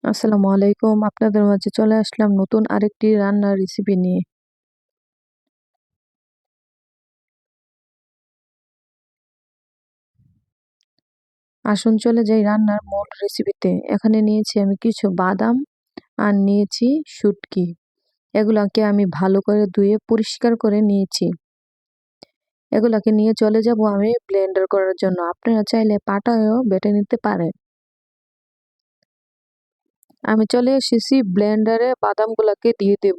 আসসালামু আলাইকুম। আপনাদের মাঝে চলে আসলাম নতুন আরেকটি রান্নার রেসিপি নিয়ে। আসুন চলে যাই রান্নার মূল রেসিপিতে। এখানে নিয়েছি আমি কিছু বাদাম আর নিয়েছি শুটকি। এগুলাকে আমি ভালো করে ধুয়ে পরিষ্কার করে নিয়েছি। এগুলাকে নিয়ে চলে যাব আমি ব্লেন্ডার করার জন্য। আপনারা চাইলে পাটায়ও বেটে নিতে পারেন। আমি চলে এসেছি ব্লেন্ডারে বাদামগুলাকে দিয়ে দেব।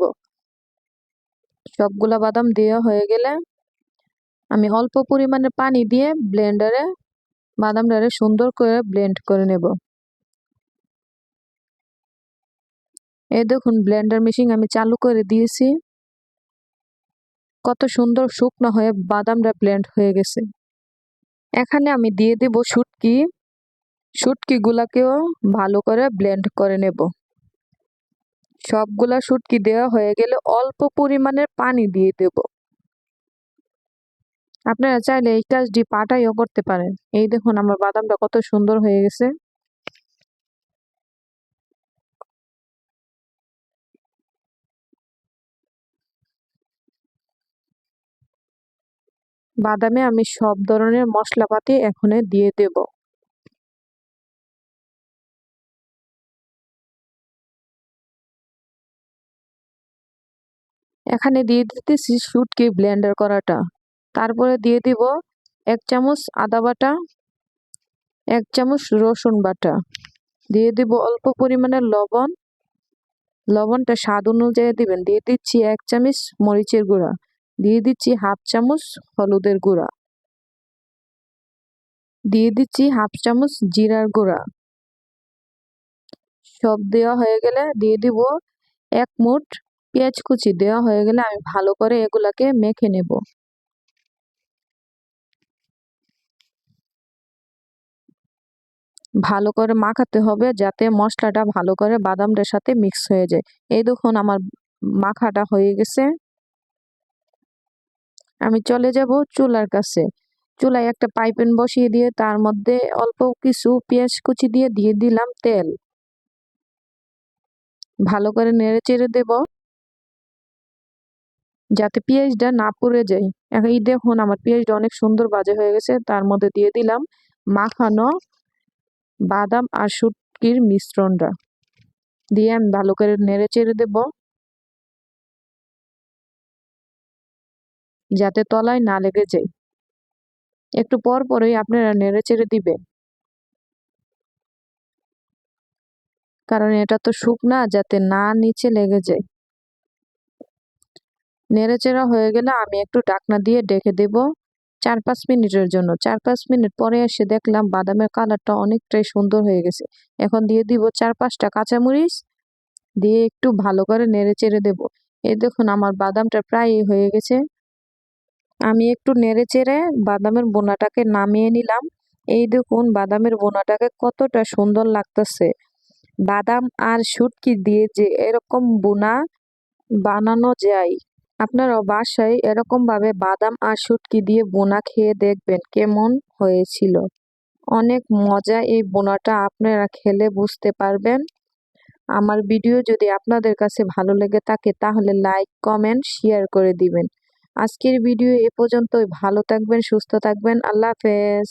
সবগুলা বাদাম দেওয়া হয়ে গেলে আমি অল্প পরিমাণে পানি দিয়ে ব্লেন্ডারে বাদামটারে সুন্দর করে ব্লেন্ড করে নেব। এই দেখুন ব্লেন্ডার মেশিন আমি চালু করে দিয়েছি। কত সুন্দর শুকনো হয়ে বাদামটা ব্লেন্ড হয়ে গেছে। এখানে আমি দিয়ে দেব শুটকি। শুটকি গুলাকেও ভালো করে ব্লেন্ড করে নেব। সবগুলা শুটকি দেওয়া হয়ে গেলে অল্প পরিমাণের পানি দিয়ে দেব। আপনারা চাইলে এই কাজটি পাটাইও করতে পারেন। এই দেখুন আমার বাদামটা কত সুন্দর হয়ে গেছে। বাদামে আমি সব ধরনের মশলাপাতি এখানে দিয়ে দেব। এখানে দিয়ে দিতেছি শুটকি ব্লেন্ডার করাটা। তারপরে দিয়ে দিব 1 চামচ আদা বাটা, 1 চামচ রসুন বাটা, দিয়ে দিব অল্প পরিমাণে লবণ। লবণটা স্বাদ অনুযায়ী দিবেন। দিয়ে দিচ্ছি 1 চামচ মরিচের গুঁড়া, দিয়ে দিচ্ছি 1/2 চামচ হলুদের গুঁড়া, দিয়ে দিচ্ছি 1/2 চামচ জিরার গুঁড়া। সব দেওয়া হয়ে গেলে দিয়ে দিব 1 মুঠ পেঁয়াজ কুচি। দেওয়া হয়ে গেলে আমি ভালো করে এগুলাকে মেখে নেব। ভালো করে মাখাতে হবে যাতে মশলাটা ভালো করে বাদামটার সাথে মিক্স হয়ে যায়। এই দেখুন আমার মাখাটা হয়ে গেছে। আমি চলে যাব চুলার কাছে। চুলায় একটা পাইপ্যান বসিয়ে দিয়ে তার মধ্যে অল্প কিছু পেঁয়াজ কুচি দিয়ে দিলাম তেল। ভালো করে নেড়ে চেড়ে দেব যাতে পেঁয়াজটা না পুড়ে যায়। এখন এই দেখুন আমার পেঁয়াজটা অনেক সুন্দর ভাজা হয়ে গেছে। তার মধ্যে দিয়ে দিলাম মাখানো বাদাম আর শুটকির মিশ্রণটা। দিয়ে আমি ভালো করে নেড়ে চেড়ে দেব যাতে তলায় না লেগে যায়। একটু পর পরই আপনারা নেড়ে চেড়ে দিবেন, কারণ এটা তো শুকনা, যাতে না নিচে লেগে যায়। নেড়েচেড়া হয়ে গেলে আমি একটু ঢাকনা দিয়ে ঢেকে দেব 4-5 মিনিটের জন্য। 4-5 মিনিট পরে এসে দেখলাম বাদামের কালারটা অনেকটাই সুন্দর হয়ে গেছে। এখন দিয়ে দিব 4-5টা কাঁচামরিচ, দিয়ে একটু ভালো করে নেড়ে চেড়ে দেব। এই দেখুন আমার বাদামটা প্রায় হয়ে গেছে। আমি একটু নেড়ে চেড়ে বাদামের বোনাটাকে নামিয়ে নিলাম। এই দেখুন বাদামের বোনাটাকে কতটা সুন্দর লাগতেছে। বাদাম আর শুটকি দিয়ে যে এরকম বোনা বানানো যায়, আপনারাও বাসায় এরকম ভাবে বাদাম আর শুটকি দিয়ে বোনা খেয়ে দেখবেন কেমন হয়েছিল। অনেক মজা এই বোনাটা, আপনারা খেলে বুঝতে পারবেন। আমার ভিডিও যদি আপনাদের কাছে ভালো লেগে থাকে তাহলে লাইক, কমেন্ট, শেয়ার করে দিবেন। আজকের ভিডিও এ পর্যন্তই। ভালো থাকবেন, সুস্থ থাকবেন। আল্লাহ হাফেজ।